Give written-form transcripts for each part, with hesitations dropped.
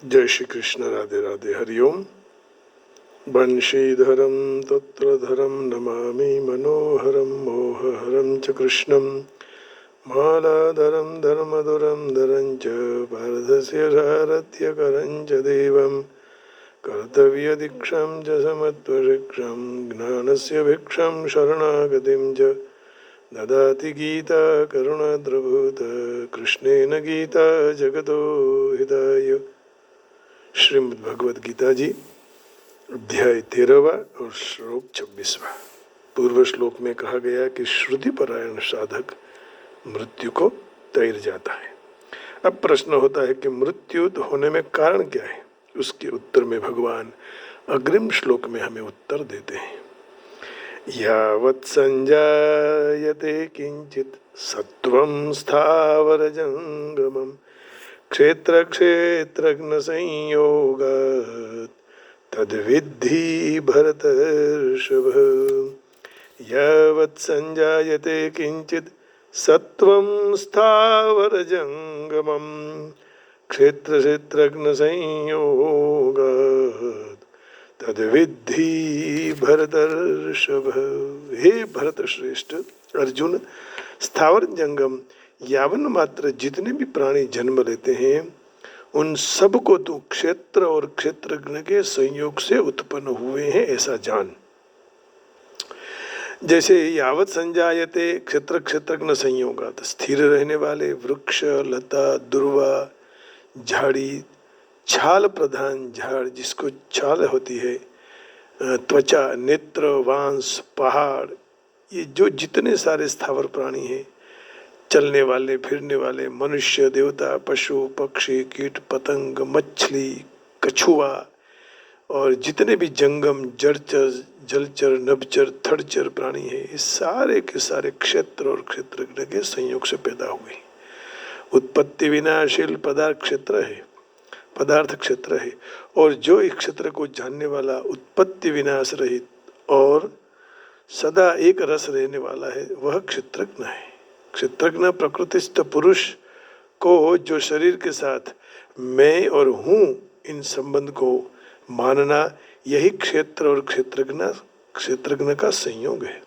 जय श्री कृष्ण। राधे राधे। हरिओम। बंशीधरम तत्रधरम नमामि मनोहरम मोहहरम च कृष्णं मालाधरम धर्मधुरम धरं च पार्थस्य सारथ्यकरं च देवं कर्तव्यदीक्षं च समत्वशिक्षं ज्ञानस्य भिक्षं शरणागतिं च ददाति गीता करुणाद्रभूत कृष्णेन गीता जगतो हिताय। श्रीमद् भगवद गीता जी अध्याय 13 और श्लोक 26। पूर्व श्लोक में कहा गया कि श्रुति परायण साधक मृत्यु को तैर जाता है। अब प्रश्न होता है कि मृत्यु होने में कारण क्या है। उसके उत्तर में भगवान अग्रिम श्लोक में हमें उत्तर देते हैं। यावत् संजायते किंचित सत्वं स्थावर जंगमम् क्षेत्र क्षेत्रज्ञ संयोगात् तद्विद्धि भरतर्षभ। यावत् संजायते किंचित् सत्वं स्थावर जंगमम् क्षेत्र क्षेत्रज्ञ संयोगात् तद्विद्धि भरतर्षभ। हे भरत श्रेष्ठ अर्जुन, स्थावर जंगम यावन मात्र जितने भी प्राणी जन्म लेते हैं उन सब को तू क्षेत्र और क्षेत्रज्ञ के संयोग से उत्पन्न हुए हैं ऐसा जान। जैसे यावत संजायते क्षेत्र क्षेत्रज्ञ संयोगात, स्थिर रहने वाले वृक्ष, लता, दुर्वा, झाड़ी, छाल प्रधान झाड़ जिसको छाल होती है, त्वचा, नेत्र, वांस, पहाड़, ये जो जितने सारे स्थावर प्राणी हैं, चलने वाले, फिरने वाले, मनुष्य, देवता, पशु, पक्षी, कीट, पतंग, मछली, कछुआ और जितने भी जंगम, जड़चर, जलचर, नभचर, थड़चर प्राणी हैं, ये सारे के सारे क्षेत्र और क्षेत्रज्ञ के संयोग से पैदा हुए। उत्पत्ति विनाशील पदार्थ क्षेत्र है, पदार्थ क्षेत्र है, और जो इस क्षेत्र को जानने वाला उत्पत्ति विनाश रहित और सदा एक रस रहने वाला है वह क्षेत्रज्ञ है। क्षेत्रज्ञ प्रकृतिस्थ पुरुष को जो शरीर के साथ मैं और हूँ इन संबंध को मानना, यही क्षेत्र और क्षेत्रज्ञ का संयोग है।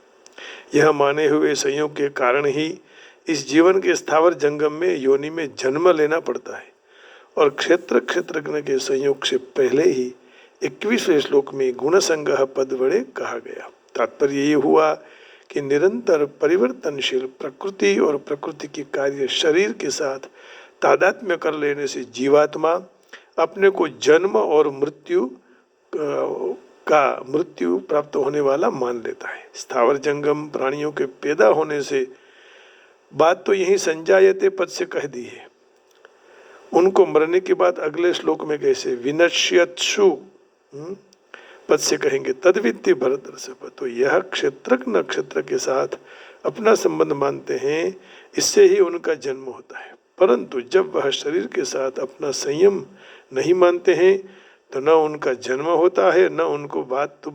यह माने हुए संयोग के कारण ही इस जीवन के स्थावर जंगम में योनि में जन्म लेना पड़ता है। और क्षेत्र क्षेत्रज्ञ के संयोग से पहले ही 21वें श्लोक में गुणसंगह पद बड़े कहा गया। तात्पर्य ये हुआ कि निरंतर परिवर्तनशील प्रकृति और प्रकृति के कार्य शरीर के साथ तादात्म्य कर लेने से जीवात्मा अपने को जन्म और मृत्यु प्राप्त होने वाला मान लेता है। स्थावर जंगम प्राणियों के पैदा होने से बात तो यही संजायते पद से कह दी है। उनको मरने के बाद अगले श्लोक में कैसे विनश्यत्सु पद से कहेंगे तद्वित्ति भरतर्षभ। तो यह क्षेत्रज्ञ नक्षत्र के साथ अपना संबंध मानते हैं, इससे ही उनका जन्म होता है। परंतु जब वह शरीर के साथ अपना संयम नहीं मानते हैं तो न उनका जन्म होता है न उनको बात तो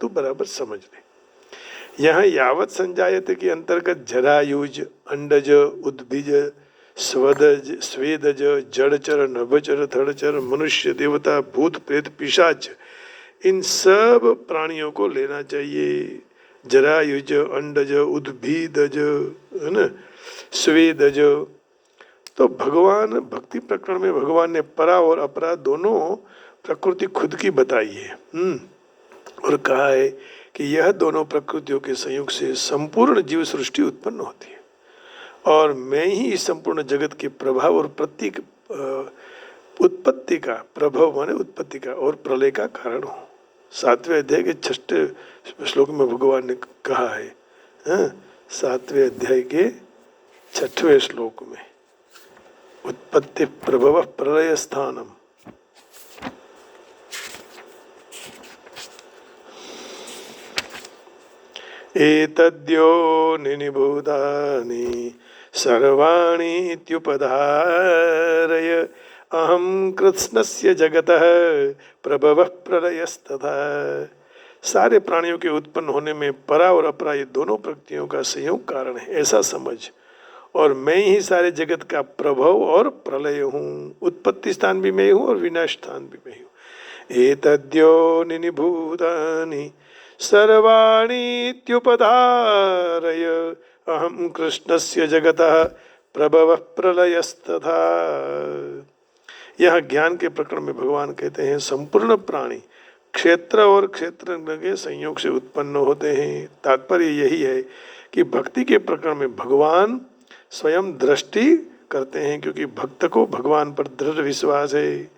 बराबर समझ ले। यहाँ यावत संजायते के अंतर्गत जरायुज, अंडज, उद्भिज, स्वदज, स्वेदज, जड़चर, नभचर, थड़चर, मनुष्य, देवता, भूत, प्रेत, पिशाच, इन सब प्राणियों को लेना चाहिए। जरायुज, अंडज, उद्भिदज, है ना, स्वेदज। तो भगवान भक्ति प्रकरण में भगवान ने परा और अपरा दोनों प्रकृति खुद की बताई है और कहा है कि यह दोनों प्रकृतियों के संयोग से संपूर्ण जीव सृष्टि उत्पन्न होती है और मैं ही इस संपूर्ण जगत के प्रभाव और प्रतीक उत्पत्ति का, प्रभाव माने उत्पत्ति का और प्रलय का कारण हूँ। 7वें अध्याय के 6वें श्लोक में भगवान ने कहा है, 7वें अध्याय के 6वें श्लोक में, उत्पत्ति प्रभव प्रलय स्थानम। एतद्योनिनि भूतानि सर्वाणि इत्युपधारय अहम कृत्स्नस्य जगतः प्रभवः प्रलयस्तथा। सारे प्राणियों के उत्पन्न होने में परा और अपरा ये दोनों प्रकृतियों का संयोग कारण है ऐसा समझ और मैं ही सारे जगत का प्रभव और प्रलय हूँ। उत्पत्ति स्थान भी मैं हूँ और विनाश स्थान भी मैं हूँ। एतद्योनिनि भूतानि सर्वाणीत्युपधारय अहं कृष्णस्य जगतः प्रभवः प्रलयस्तथा। यह ज्ञान के प्रकरण में भगवान कहते हैं संपूर्ण प्राणी क्षेत्र और क्षेत्रज्ञ के संयोग से उत्पन्न होते हैं। तात्पर्य यही है कि भक्ति के प्रकरण में भगवान स्वयं दृष्टि करते हैं, क्योंकि भक्त को भगवान पर दृढ़ विश्वास है।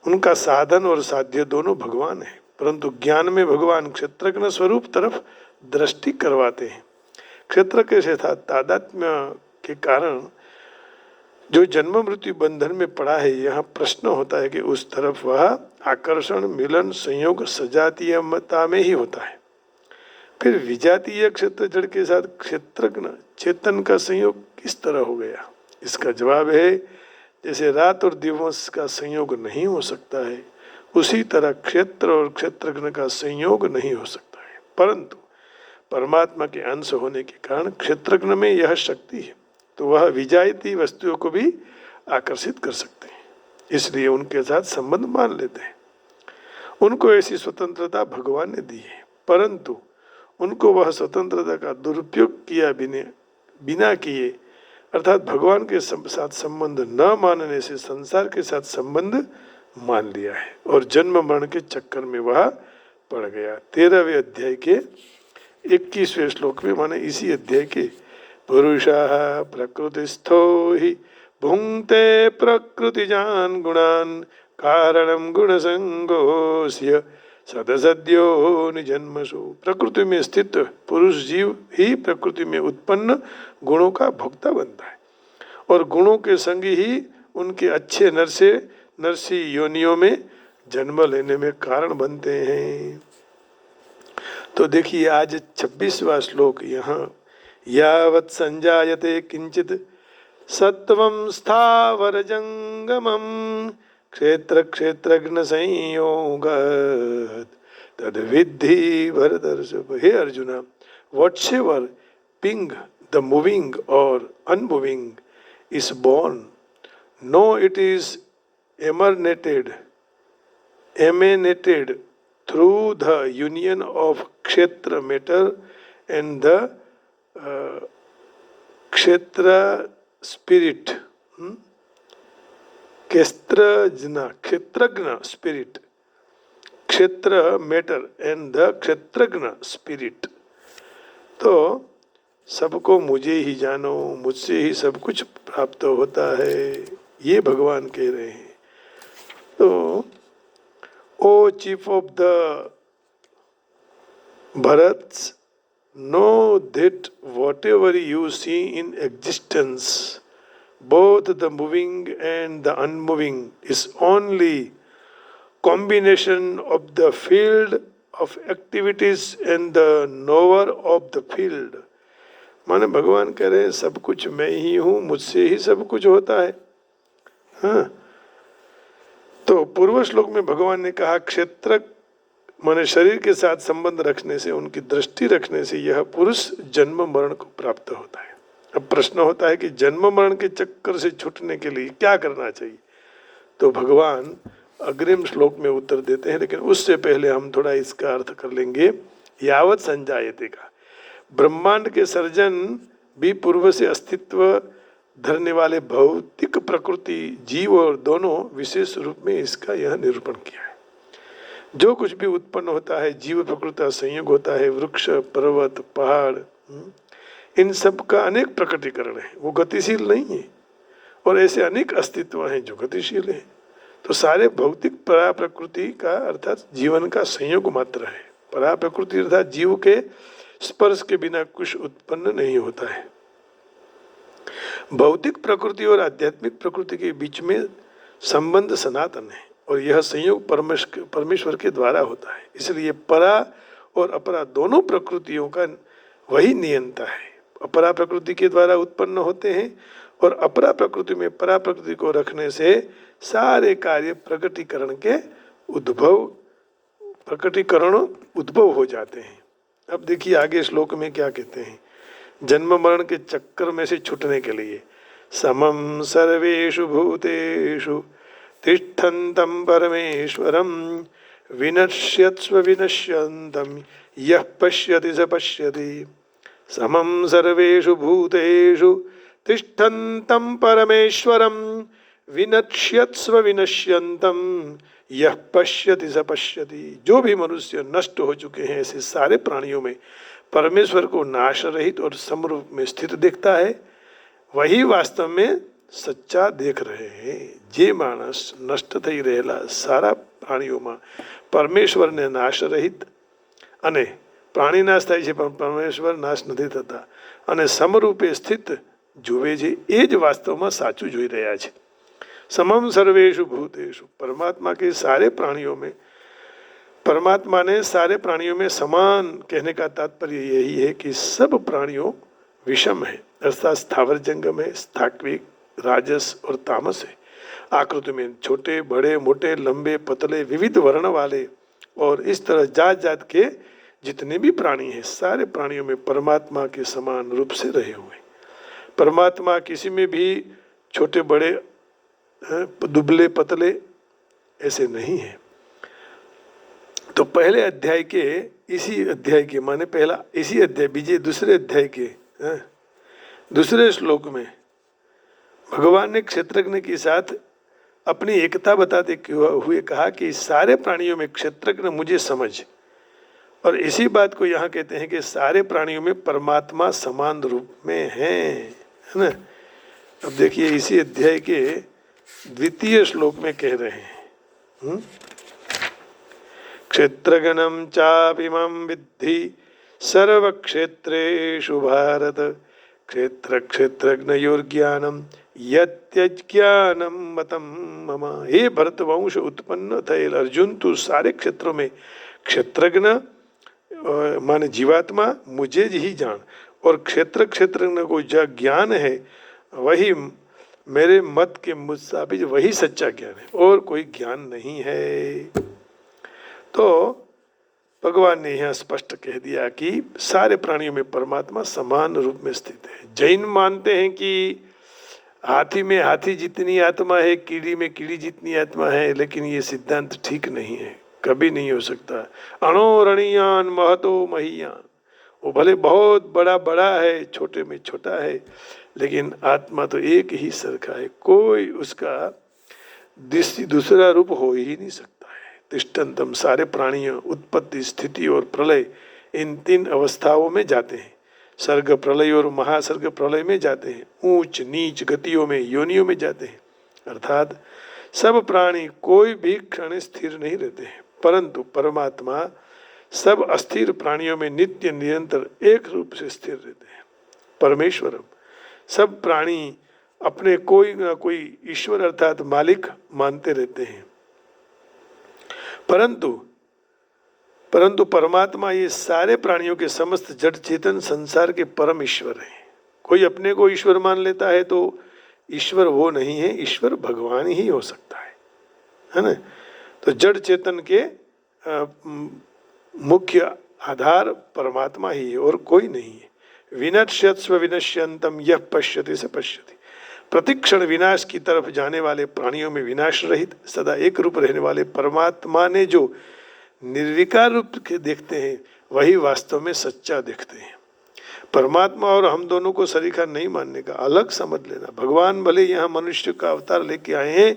उनका साधन और साध्य दोनों भगवान है, परंतु ज्ञान में भगवान क्षेत्रज्ञ स्वरूप तरफ दृष्टि करवाते हैं। क्षेत्र के साथ तादात्म्य के कारण जो जन्म मृत्यु बंधन में पड़ा है, यहाँ प्रश्न होता है कि उस तरफ वह आकर्षण मिलन संयोग सजातीयता में ही होता है। फिर विजातीय क्षेत्र जड़ के साथ क्षेत्रज्ञ चेतन का संयोग किस तरह हो गया? इसका जवाब है जैसे रात और दिवस का संयोग नहीं हो सकता है, उसी तरह क्षेत्र और क्षेत्रज्ञ का संयोग नहीं हो सकता है। परंतु परमात्मा के अंश होने के कारण क्षेत्रज्ञ में यह शक्ति है, तो वह विजातीय वस्तुओं को भी आकर्षित कर सकते हैं, इसलिए उनके साथ संबंध मान लेते हैं। उनको ऐसी स्वतंत्रता भगवान ने दी है, परंतु उनको वह स्वतंत्रता का दुरुपयोग किया बिना किए, अर्थात भगवान के साथ संबंध न मानने से संसार के साथ संबंध मान लिया है और जन्म मरण के चक्कर में वह पड़ गया। 13वें अध्याय के 21वें श्लोक में, माने इसी अध्याय के, पुरुषः प्रकृतिस्थो हि भुंक्ते प्रकृतिजान् गुणान् कारणं गुणसंगोस्य सदसद्यो निजन्मसु। प्रकृति में स्थित पुरुष जीव ही प्रकृति में उत्पन्न गुणों का भोक्ता बनता है और गुणों के संग ही उनके अच्छे नरसी योनियों में जन्म लेने में कारण बनते हैं। तो देखिए आज 26वां श्लोक, यहाँ यावत् संजायते किंचित सत्वं स्थावर जंगमं क्षेत्र क्षेत्रज्ञ संयोगात् तद विद्धि भरतर्षभ। हे arjuna, whatsoever being the moving or unmoving is born, know it is emanated through the union of kshetra matter and the kshetra spirit. Kshetrajna spirit, क्षेत्र मैटर एंड द क्षेत्रज्ञ स्पिरिट। तो सबको मुझे ही जानो, मुझसे ही सब कुछ प्राप्त होता है, ये भगवान कह रहे हैं। तो O chief of the Bharat, know that whatever you see in existence, both the moving and the unmoving, is only combination of the field of activities and the knower of the field। माने भगवान कह रहे हैं सब कुछ मैं ही हूँ, मुझसे ही सब कुछ होता है। हाँ, तो पूर्व श्लोक में भगवान ने कहा क्षेत्र माने शरीर के साथ संबंध रखने से, उनकी दृष्टि रखने से यह पुरुष जन्म मरण को प्राप्त होता है। अब प्रश्न होता है कि जन्म मरण के चक्कर से छूटने के लिए क्या करना चाहिए? तो भगवान अग्रिम श्लोक में उत्तर देते हैं, लेकिन उससे पहले हम थोड़ा इसका अर्थ कर लेंगे। यावत संजायते का, ब्रह्मांड के सर्जन भी पूर्व से अस्तित्व धरने वाले भौतिक प्रकृति जीव और दोनों विशेष रूप में इसका यह निरूपण किया है। जो कुछ भी उत्पन्न होता है जीव प्रकृति का संयोग होता है, वृक्ष पर्वत पहाड़, इन सब का अनेक प्रकटीकरण है, वो गतिशील नहीं है, और ऐसे अनेक अस्तित्व हैं जो गतिशील हैं। तो सारे भौतिक परा प्रकृति का अर्थात जीवन का संयोग मात्र है। परा प्रकृति अर्थात जीव के स्पर्श के बिना कुछ उत्पन्न नहीं होता है। भौतिक प्रकृति और आध्यात्मिक प्रकृति के बीच में संबंध सनातन है और यह संयोग परमेश्वर के द्वारा होता है। इसलिए परा और अपरा दोनों प्रकृतियों का वही नियंता है। अपरा प्रकृति के द्वारा उत्पन्न होते हैं और अपरा प्रकृति में परा प्रकृति को रखने से सारे कार्य प्रकटीकरण उद्भव हो जाते हैं। अब देखिए आगे श्लोक में क्या कहते हैं। जन्म मरण के चक्कर में से छूटने के लिए। समम सर्वेषु भूतेषु तिष्ठन्तं परमेश्वरं विनश्यत्स्व विनश्यन्तं यः पश्यति स पश्यति। समं सर्वेषु भूतेषु तिष्ठन्तं परमेश्वरं विनश्यत्स्व विनश्यन्तं यः पश्यति स पश्यति। जो भी मनुष्य नष्ट हो चुके हैं ऐसे सारे प्राणियों में परमेश्वर को नाश रहित और समरूप में स्थित देखता है, वही वास्तव में सच्चा देख रहे हैं। जे मानस नष्ट थई रहेला सारा પ્રાણીઓમાં પરમેશ્વરને નાશ રહિત અને પ્રાણી નાશ થાય છે પણ પરમેશ્વર નાશ નથી થતા અને સમરૂપે સ્થિત જુએ છે, એ જ વાસ્તવમાં સાચું જોઈ રહ્યા છે। समम सर्वेषु भूतेषु, परमात्मा के सारे प्राणियों में, परमात्मा ने सारे प्राणियों में समान कहने का तात्पर्य यही है कि सब प्राणियों विषम है, अर्थात स्थावर जंगम है, सात्विक, राजस और तामस है। आकृति में छोटे बड़े मोटे लंबे पतले विविध वर्ण वाले और इस तरह जात जात के जितने भी प्राणी हैं सारे प्राणियों में परमात्मा के समान रूप से रहे हुए। परमात्मा किसी में भी छोटे बड़े दुबले पतले ऐसे नहीं है। तो पहले अध्याय के इसी अध्याय के माने पहला इसी अध्याय बीजे दूसरे अध्याय के दूसरे श्लोक में भगवान ने क्षेत्रज्ञ के साथ अपनी एकता बताते हुए कहा कि सारे प्राणियों में क्षेत्रज्ञ मुझे समझ, और इसी बात को यहाँ कहते हैं कि सारे प्राणियों में परमात्मा समान रूप में है ना। अब देखिए इसी अध्याय के द्वितीय श्लोक में कह रहे हैं क्षेत्रगणम चापिमं विद्धि सर्व क्षेत्रेषु भारत क्षेत्र क्षेत्रज्ञयोर्ज्ञानम यज्ञानम मतम मम। हे भरतवंश उत्पन्न थયેલ अर्जुन, तू सारे क्षेत्रों में क्षेत्रज्ञ माने जीवात्मा मुझे ही जान, और क्षेत्र क्षेत्रज्ञ को जो ज्ञान है वही मेरे मत के मुताबिक वही सच्चा ज्ञान है और कोई ज्ञान नहीं है। तो भगवान ने यहाँ स्पष्ट कह दिया कि सारे प्राणियों में परमात्मा समान रूप में स्थित है। जैन मानते हैं कि हाथी में हाथी जितनी आत्मा है, कीड़ी में कीड़ी जितनी आत्मा है, लेकिन ये सिद्धांत ठीक नहीं है, कभी नहीं हो सकता। अणो रणीयान महतो महीयान, वो भले बहुत बड़ा बड़ा है, छोटे में छोटा है, लेकिन आत्मा तो एक ही सरखा है, कोई उसका दूसरा रूप हो ही नहीं सकता है। तिष्ठन्तम, सारे प्राणियों उत्पत्ति स्थिति और प्रलय इन तीन अवस्थाओं में जाते हैं। सर्ग प्रलय और महासर्ग प्रलय में जाते हैं, ऊंच नीच गतियों में योनियों में जाते हैं। अर्थात सब प्राणी कोई भी क्षण स्थिर नहीं रहते हैं, परंतु परमात्मा सब अस्थिर प्राणियों में नित्य निरंतर एक रूप से स्थिर रहते हैं। परमेश्वरम, सब प्राणी अपने कोई ना कोई ईश्वर अर्थात मालिक मानते रहते हैं, परंतु परमात्मा ये सारे प्राणियों के समस्त जड़ चेतन संसार के परम ईश्वर हैं। कोई अपने को ईश्वर मान लेता है तो ईश्वर वो नहीं है, ईश्वर भगवान ही हो सकता है ना। तो जड़ चेतन के मुख्य आधार परमात्मा ही है और कोई नहीं है। विनश्यत्स्व विनश्यन्तम यः पश्यति स पश्यति, प्रतिक्षण विनाश की तरफ जाने वाले प्राणियों में विनाश रहित सदा एक रूप रहने वाले परमात्मा ने जो निर्विकार रूप के देखते हैं वही वास्तव में सच्चा देखते हैं। परमात्मा और हम दोनों को सरीखा नहीं मानने का, अलग समझ लेना। भगवान भले यहाँ मनुष्य का अवतार लेके आए हैं,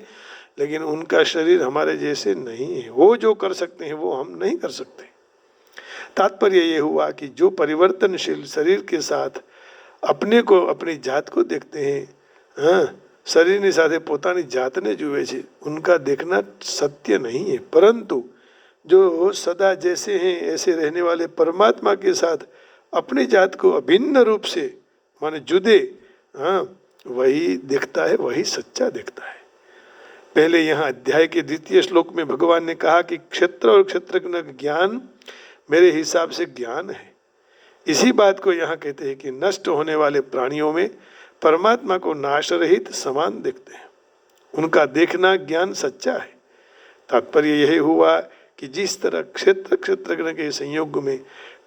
लेकिन उनका शरीर हमारे जैसे नहीं है। वो जो कर सकते हैं वो हम नहीं कर सकते। तात्पर्य ये हुआ कि जो परिवर्तनशील शरीर के साथ अपने को अपनी जात को देखते हैं, शरीરની સાથે પોતાની જાતને જુએ છે, उनका देखना सत्य नहीं है। परंतु जो सदा जैसे हैं ऐसे रहने वाले परमात्मा के साथ अपनी जात को अभिन्न रूप से माने जुदे वही देखता है, वही सच्चा देखता है। पहले यहाँ अध्याय के द्वितीय श्लोक में भगवान ने कहा कि क्षेत्र और क्षेत्रज्ञ ज्ञान मेरे हिसाब से ज्ञान है। इसी बात को यहाँ कहते हैं कि नष्ट होने वाले प्राणियों में परमात्मा को नाश रहित समान देखते हैं, उनका देखना ज्ञान सच्चा है। तात्पर्य यही हुआ कि जिस तरह क्षेत्र क्षेत्रज्ञ के संयोग में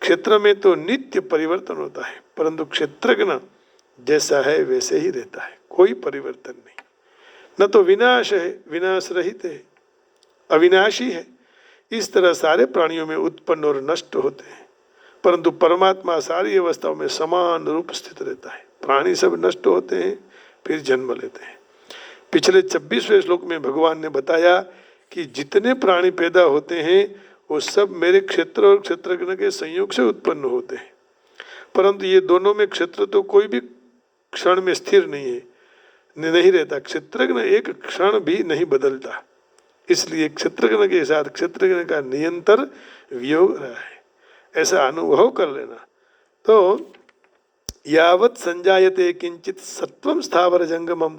क्षेत्र में तो नित्य परिवर्तन होता है, परंतु क्षेत्रज्ञ जैसा है वैसे ही रहता है, कोई परिवर्तन नहीं। न तो विनाश है, विनाश रहित है, अविनाशी है। इस तरह सारे प्राणियों में उत्पन्न और नष्ट होते हैं, परंतु परमात्मा सारी अवस्थाओं में समान रूप स्थित रहता है। प्राणी सब नष्ट होते हैं, फिर जन्म लेते हैं। पिछले 26वें श्लोक में भगवान ने बताया कि जितने प्राणी पैदा होते हैं वो सब मेरे क्षेत्र और क्षेत्रज्ञ के संयोग से उत्पन्न होते हैं, परंतु ये दोनों में क्षेत्र तो कोई भी क्षण में स्थिर नहीं रहता। क्षेत्रज्ञ एक क्षण भी नहीं बदलता, इसलिए क्षेत्रज्ञ के साथ क्षेत्रज्ञ का निरंतर वियोग रहा है, ऐसा अनुभव कर लेना। तो यावत् संजायते किंचित सत्वम स्थावर जंगमम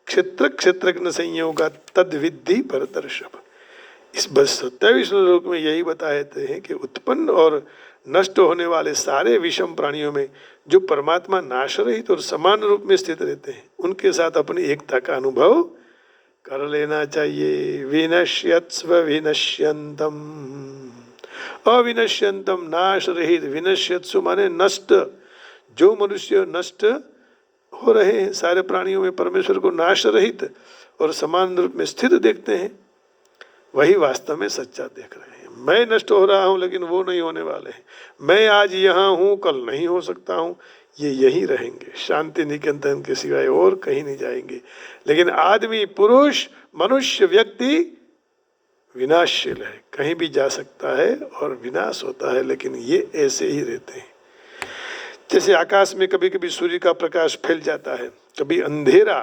क्षेत्र क्षेत्रज्ञ संयोग तद विद्धि भरतर्षभ। इस 27वें श्लोक में यही बताते हैं कि उत्पन्न और नष्ट होने वाले सारे विषम प्राणियों में जो परमात्मा नाश रहित और समान रूप में स्थित रहते हैं, उनके साथ अपनी एकता का अनुभव कर लेना चाहिए। विनश्यत्स्व विनश्यन्तम, अविनश्यन्तम नाश रहित, विनश्यत्सु माने नष्ट। जो मनुष्य नष्ट हो रहे हैं, सारे प्राणियों में परमेश्वर को नाश रहित और समान रूप में स्थित देखते हैं, वही वास्तव में सच्चा देख रहे हैं। मैं नष्ट हो रहा हूँ लेकिन वो नहीं होने वाले हैं। मैं आज यहाँ हूँ, कल नहीं हो सकता हूँ, ये यही रहेंगे, शांति निकेतन के सिवाय और कहीं नहीं जाएंगे। लेकिन आदमी, पुरुष, मनुष्य, व्यक्ति विनाशशील है, कहीं भी जा सकता है और विनाश होता है, लेकिन ये ऐसे ही रहते हैं। जैसे आकाश में कभी कभी सूर्य का प्रकाश फैल जाता है, कभी अंधेरा,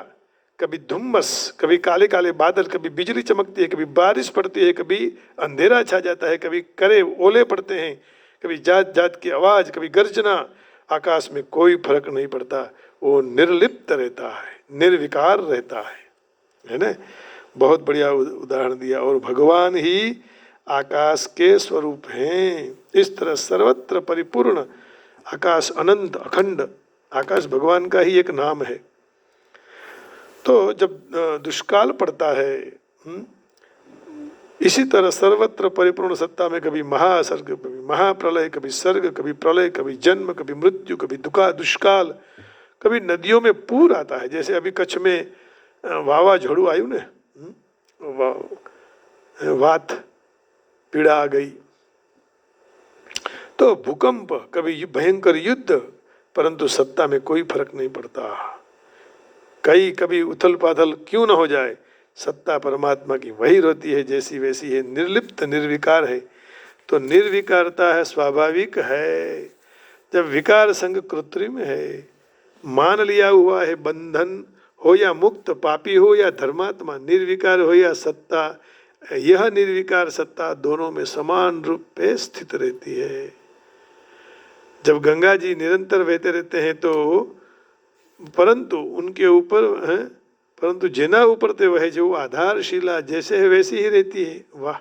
कभी धुम्मस, कभी काले काले बादल, कभी बिजली चमकती है, कभी बारिश पड़ती है, कभी अंधेरा छा जाता है, कभी करे ओले पड़ते हैं, कभी जात जात की आवाज, कभी गर्जना। आकाश में कोई फर्क नहीं पड़ता, वो निर्लिप्त रहता है, निर्विकार रहता है ना। बहुत बढ़िया उदाहरण दिया। और भगवान ही आकाश के स्वरूप हैं। इस तरह सर्वत्र परिपूर्ण आकाश, अनंत अखंड आकाश भगवान का ही एक नाम है। तो जब दुष्काल पड़ता है, इसी तरह सर्वत्र परिपूर्ण सत्ता में कभी महासर्ग, कभी महाप्रलय, कभी सर्ग, कभी प्रलय, कभी जन्म, कभी मृत्यु, कभी दुष्काल, कभी नदियों में पूर आता है। जैसे अभी कच्छ में वावाझोड़ू आयु ने, वात पीड़ा आ गई, तो भूकंप, कभी भयंकर युद्ध, परंतु सत्ता में कोई फर्क नहीं पड़ता। कभी उथल पाथल क्यों न हो जाए, सत्ता परमात्मा की वही रहती है, जैसी वैसी है, निर्लिप्त निर्विकार है। तो निर्विकारता है स्वाभाविक है। जब विकार संग कृत्रिम है, मान लिया हुआ है, बंधन हो या मुक्त, पापी हो या धर्मात्मा, निर्विकार हो या सत्ता, यह निर्विकार सत्ता दोनों में समान रूप पे स्थित रहती है। जब गंगा जी निरंतर बहते रहते हैं तो परंतु उनके ऊपर है, परंतु जेना ऊपर ते वह जो आधारशिला जैसे है वैसी ही रहती है। वाह,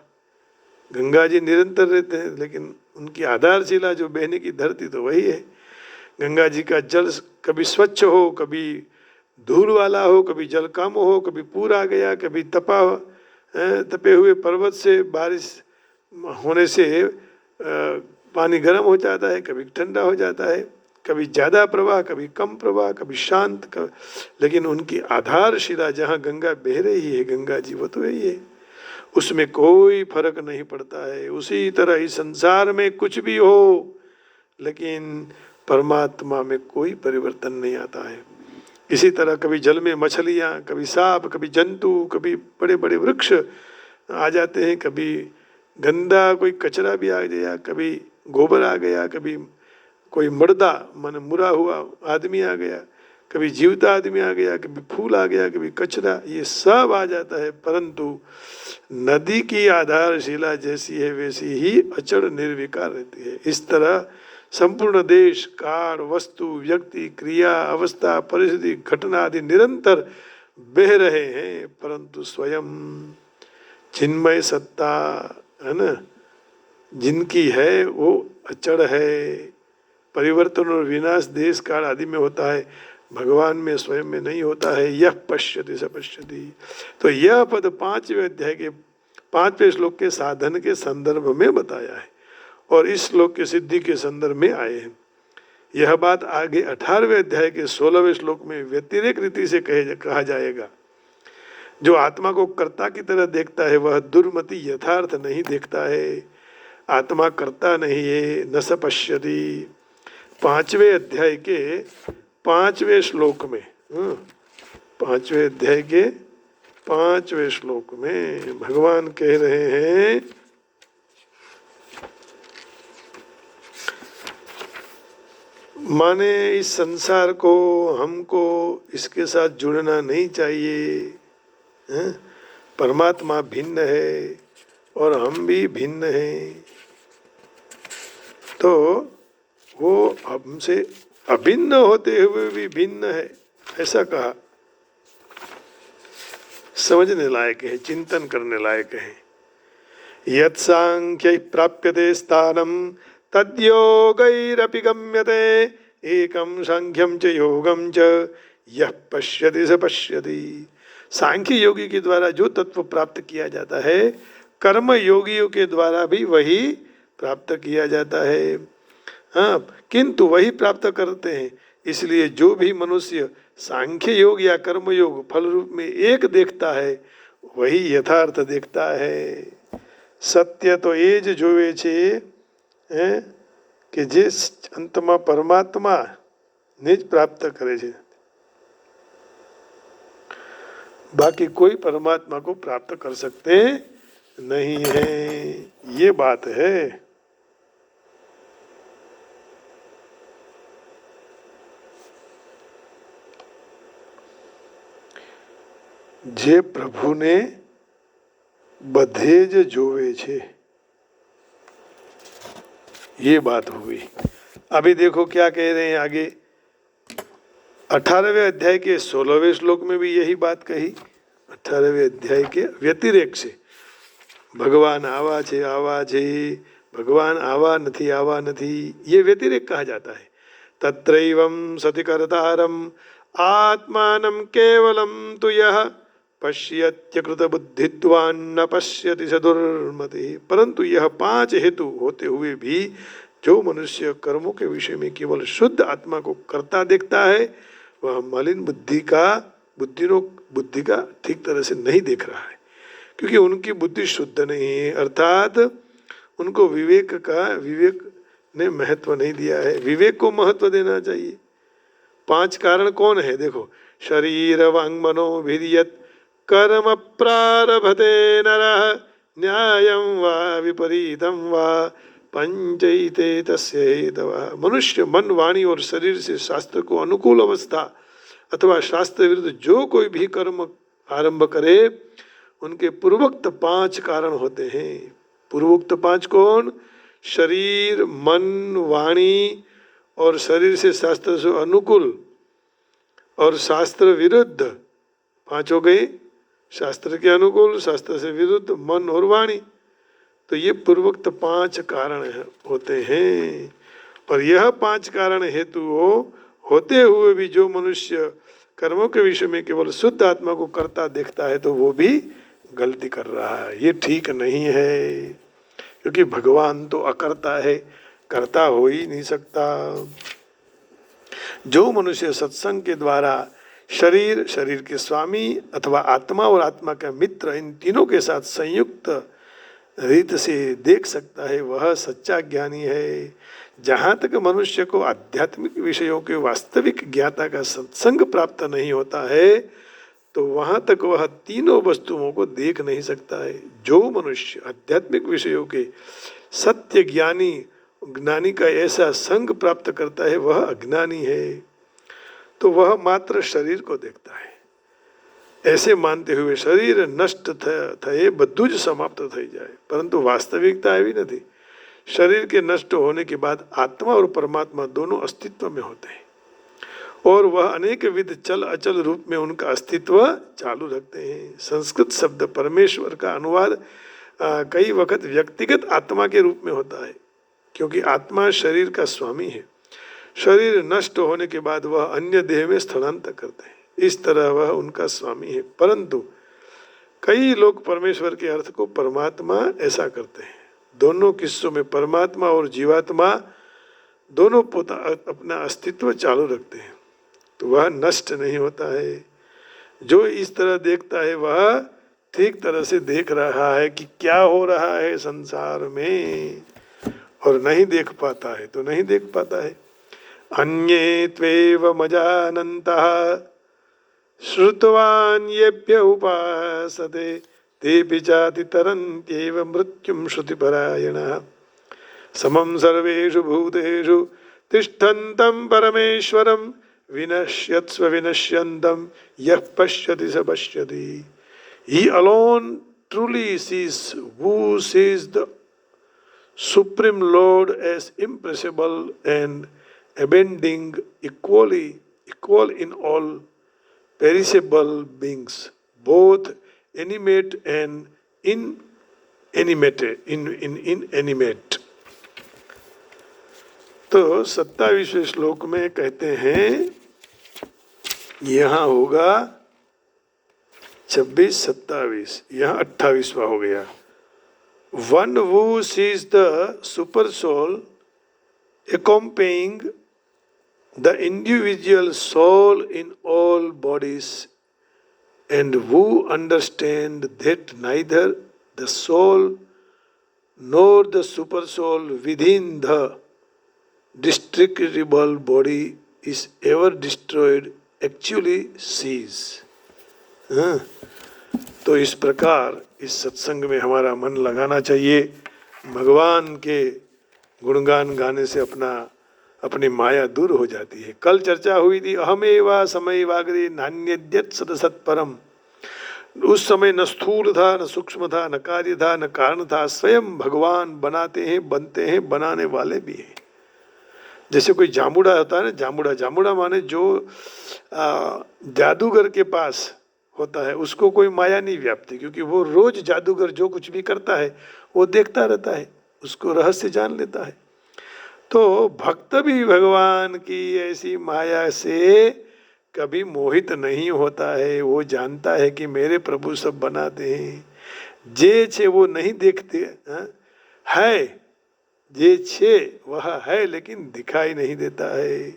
गंगा जी निरंतर रहते हैं, लेकिन उनकी आधारशिला जो बहने की धरती तो वही है। गंगा जी का जल कभी स्वच्छ हो, कभी धूल वाला हो, कभी जल कम हो, कभी पूर आ गया, कभी तपे हुए पर्वत से बारिश होने से पानी गर्म हो जाता है, कभी ठंडा हो जाता है, कभी ज़्यादा प्रवाह, कभी कम प्रवाह, कभी शांत, लेकिन उनकी आधारशिला जहाँ गंगा बह रही है, गंगा जी वो तो वही है, उसमें कोई फर्क नहीं पड़ता है। उसी तरह ही संसार में कुछ भी हो, लेकिन परमात्मा में कोई परिवर्तन नहीं आता है। इसी तरह कभी जल में मछलियाँ, कभी सांप, कभी जंतु, कभी बड़े बड़े वृक्ष आ जाते हैं, कभी गंदा कोई कचरा भी आ गया, कभी गोबर आ गया, कभी कोई मुर्दा माने मुरा हुआ आदमी आ गया, कभी जीवता आदमी आ गया, कभी फूल आ गया, कभी कचरा, ये सब आ जाता है। परंतु नदी की आधारशिला जैसी है वैसी ही अचल निर्विकार रहती है। इस तरह संपूर्ण देश, काल, वस्तु, व्यक्ति, क्रिया, अवस्था, परिस्थिति, घटना आदि निरंतर बह रहे हैं, परंतु स्वयं चिन्मय सत्ता है ना, जिनकी है वो अचल है। परिवर्तन और विनाश देश काल आदि में होता है, भगवान में स्वयं में नहीं होता है। यह पश्यति स पश्यति। तो यह पद 5वें अध्याय के 5वें श्लोक के साधन के संदर्भ में बताया है। और इस श्लोक की सिद्धि के संदर्भ में आए हैं। यह बात आगे 18वें अध्याय के 16वें श्लोक में व्यतिरेक रीति से कहा जाएगा। जो आत्मा को कर्ता की तरह देखता है वह दुर्मति यथार्थ नहीं देखता है। आत्मा कर्ता नहीं है, न स पश्यति। 5वें अध्याय के 5वें श्लोक में, 5वें अध्याय के 5वें श्लोक में भगवान कह रहे हैं, माने इस संसार को, हमको इसके साथ जुड़ना नहीं चाहिए। परमात्मा भिन्न है और हम भी भिन्न हैं, तो वो हमसे अभिन्न होते हुए भी भिन्न है, ऐसा कहा। समझने लायक है, चिंतन करने लायक है। यत् सांख्यै प्राप्यते स्थानम तद्योगैरपि गम्यते एकं सांख्यं च योगं च यः पश्यति स पश्यति। सांख्य योगी के द्वारा जो तत्व प्राप्त किया जाता है, कर्म योगियों के द्वारा भी वही प्राप्त किया जाता है। हाँ, किंतु वही प्राप्त करते हैं। इसलिए जो भी मनुष्य सांख्य योग या कर्म योग फल रूप में एक देखता है वही यथार्थ देखता है। सत्य तो એ જ જોવે છે કે જે અંતમાં પરમાત્માને જ પ્રાપ્ત કરે છે, बाकी कोई परमात्मा को प्राप्त कर सकते नहीं है। ये बात है। जे प्रभुने बधे ज जोवे छे, ये बात हुई। अभी देखो क्या कह रहे हैं आगे, 18वें अध्याय के 16वें श्लोक में भी यही बात कही। 18वें अध्याय के व्यतिरेक से भगवान आवा छे, भगवान आवा नथी, ये व्यतिरेक कहा जाता है। तत्रैवं सति कर्तारम आत्मानं केवलम तु यः पश्यत्यकृत बुद्धित्वान् न पश्यति स दुर्मति। परंतु यह 5 हेतु होते हुए भी जो मनुष्य कर्मों के विषय में केवल शुद्ध आत्मा को कर्ता देखता है वह मलिन बुद्धि का ठीक तरह से नहीं देख रहा है, क्योंकि उनकी बुद्धि शुद्ध नहीं है, अर्थात उनको विवेक ने महत्व नहीं दिया है। विवेक को महत्व देना चाहिए। 5 कारण कौन है? देखो, शरीर वांग मनो वीर्यत् कर्म प्रारभते नरः न्यायं वा विपरीतं वा पंचैते तस्य हेतवः। मनुष्य मन, वाणी और शरीर से शास्त्र को अनुकूल अवस्था अथवा शास्त्र विरुद्ध जो कोई भी कर्म आरंभ करे उनके पूर्वोक्त 5 कारण होते हैं। पूर्वोक्त 5 कौन? शरीर, मन, वाणी और शरीर से शास्त्र से अनुकूल और शास्त्र विरुद्ध 5 हो गए। शास्त्र के अनुकूल, शास्त्र से विरुद्ध, मन और वाणी। तो ये पूर्वोक्त 5 कारण होते हैं। और यह 5 कारण हेतु होते हुए भी जो मनुष्य कर्मों के विषय में केवल शुद्ध आत्मा को कर्ता देखता है तो वो भी गलती कर रहा है। ये ठीक नहीं है, क्योंकि भगवान तो अकर्ता है, कर्ता हो ही नहीं सकता। जो मनुष्य सत्संग के द्वारा शरीर के स्वामी अथवा आत्मा और आत्मा का मित्र, इन तीनों के साथ संयुक्त रीत से देख सकता है वह सच्चा ज्ञानी है। जहाँ तक मनुष्य को आध्यात्मिक विषयों के वास्तविक ज्ञाता का सत्संग प्राप्त नहीं होता है तो वहाँ तक वह तीनों वस्तुओं को देख नहीं सकता है। जो मनुष्य आध्यात्मिक विषयों के सत्य ज्ञानी का ऐसा संग प्राप्त करता है वह अज्ञानी है, तो वह मात्र शरीर को देखता है। ऐसे मानते हुए शरीर नष्ट થયે બધું જ समाप्त થઈ जाए, परंतु वास्तविकता एवी नहीं। शरीर के नष्ट होने के बाद आत्मा और परमात्मा दोनों अस्तित्व में होते हैं और वह अनेक विध चल अचल रूप में उनका अस्तित्व चालू रखते हैं। संस्कृत शब्द परमेश्वर का अनुवाद कई वक्त व्यक्तिगत आत्मा के रूप में होता है, क्योंकि आत्मा शरीर का स्वामी है। शरीर नष्ट होने के बाद वह अन्य देह में स्थलांतर करते हैं, इस तरह वह उनका स्वामी है। परंतु कई लोग परमेश्वर के अर्थ को परमात्मा ऐसा करते हैं। दोनों किस्सों में परमात्मा और जीवात्मा दोनों अपना अस्तित्व चालू रखते हैं, तो वह नष्ट नहीं होता है। जो इस तरह देखता है वह ठीक तरह से देख रहा है कि क्या हो रहा है संसार में, और नहीं देख पाता है तो नहीं देख पाता है। अन्ये त्वेव मजानन्तः श्रुतवान् येभ्य उपासते तेऽपि चाति तरन्त्येव मृत्युं श्रुतिपरायणः समं सर्वेषु भूतेषु तिष्ठन्तं परमेश्वरं विनश्यत्स्व विनश्यन्तं यः पश्यति स पश्यति। He alone truly sees, who sees the Supreme Lord as impressible and abiding, equal in all perishable beings, both animate and inanimate. तो 27वें श्लोक में कहते हैं, यहाँ होगा 26, 27, यहाँ 28वां हो गया। One who sees the super soul accompanying the individual soul in all bodies, and who understand that neither the soul nor the super soul within the destructible body is ever destroyed, actually sees. तो इस प्रकार इस सत्संग में हमारा मन लगाना चाहिए। भगवान के गुणगान गाने से अपनी माया दूर हो जाती है। कल चर्चा हुई थी, अहमेवा समय वाग्रे नान्यद्यत् सदसत्परम। उस समय न स्थूल था, न सूक्ष्म था, न कार्य था, न कारण था, स्वयं भगवान बनाते हैं, बनते हैं, बनाने वाले भी हैं। जैसे कोई जामुड़ा होता है ना, जामुड़ा माने जो जादूगर के पास होता है, उसको कोई माया नहीं व्याप्ति, क्योंकि वो रोज जादूगर जो कुछ भी करता है वो देखता रहता है, उसको रहस्य जान लेता है। तो भक्त भी भगवान की ऐसी माया से कभी मोहित नहीं होता है। वो जानता है कि मेरे प्रभु सब बनाते हैं, जे छे वो नहीं देखते है, जे छे वह है लेकिन दिखाई नहीं देता है,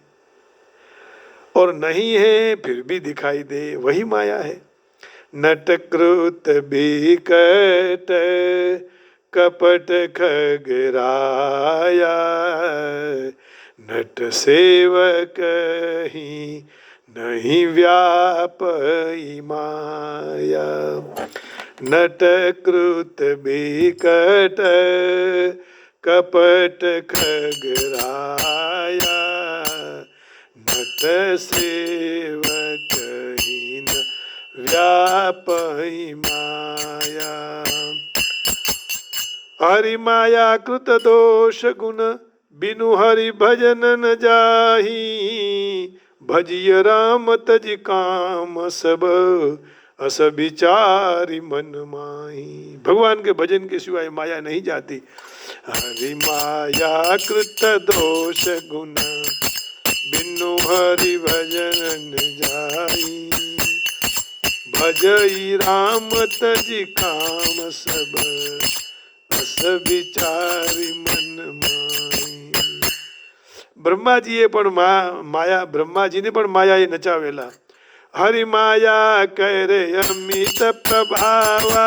और नहीं है फिर भी दिखाई दे, वही माया है। नटकृत बिकट कपट खगराया, नट सेवक ही नहीं व्यापई माया। नटकृत बिकट कपट खगराया, नट सेवक ही न व्यापई माया। हरि माया कृत दोष गुण बिनु हरि भजन न जाही, भजिय राम तज काम सब अस विचारी मन माही। भगवान के भजन के सिवाय माया नहीं जाती। हरि माया कृत दोष गुण बिनु हरि भजन न जाई, भजई राम तजी काम सब अस विचारी मन माई। બ્રહ્માજીએ પણ માયા, બ્રહ્માજીને પણ માયાએ નચાવેલા। હરિ માયા કરે અમિત પ્રભાવા,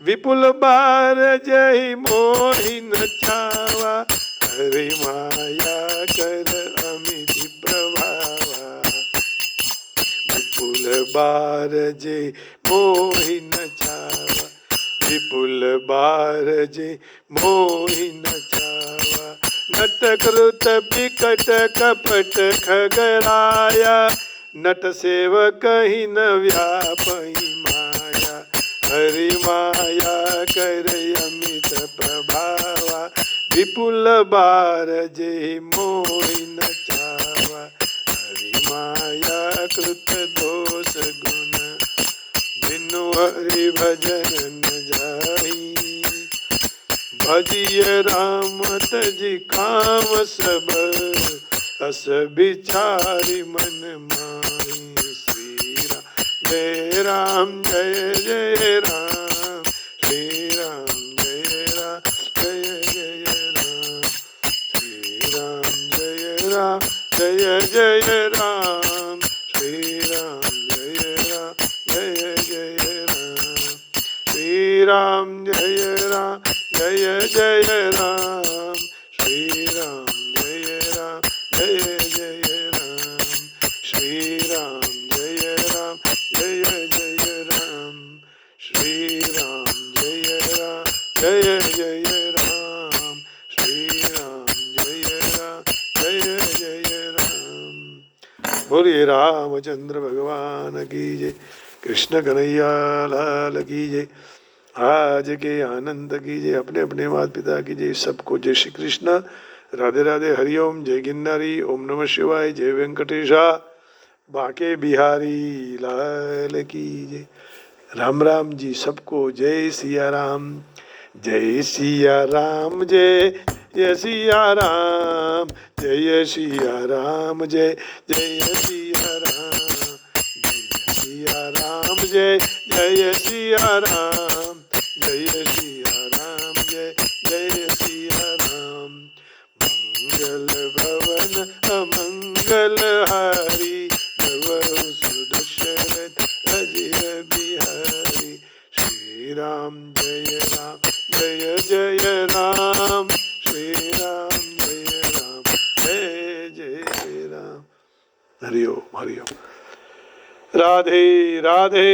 વિપુલ બાર જય મોહી નચાવા। હરિ માયા કર અમિત પ્રભાવા, વિપુલ બાર જય મોહી નચાવા। विपुल बार जे मोहि नचावा। नट कृत बिकट कपट खगराया, नट सेवक ही न व्यापई माया। हरि माया कर अमित प्रभावा, विपुल बार जे मोहि नचावा। हरि माया कृत दोष गुण बिनु हरि भजन न जाई, भजिय राम तजी काम सब अस विचारी मन माई। श्री राम जय राम जय जय राम, श्री राम जय राम जय जय जय राम, श्री राम जय राम, जय जय राम, श्री राम जय राम, जय जय राम, श्री राम जय राम, जय जय राम, श्री राम जय राम, जय जय राम, श्री राम जय राम, जय जय राम, श्री राम जय राम, जय जय राम। बोलिए रामचंद्र भगवान की जय, कृष्ण कन्हैया लाल की जय, आज के आनंद की जय, अपने अपने माता पिता की जय, सबको जय श्री कृष्ण, राधे राधे, हरिओम, जय गिरनारी, ओम नमः शिवाय, जय वेंकटेशा, बाके बिहारी लाल की जय। राम राम जी सबको, जय सिया राम, जय सिया राम, जय सिया राम, जय सिया राम, जय जय सिया राम, जय सिया राम, जय जय सिया राम, जय सिया राम, जय जय सिया राम। मंगल भवन अमंगल हारी, भवहु सुदशरथ अजिर बिहारी, श्री राम जय राम, जय जय राम, श्री राम जय राम, जय जय राम। हरिओम हरिओम, राधे राधे।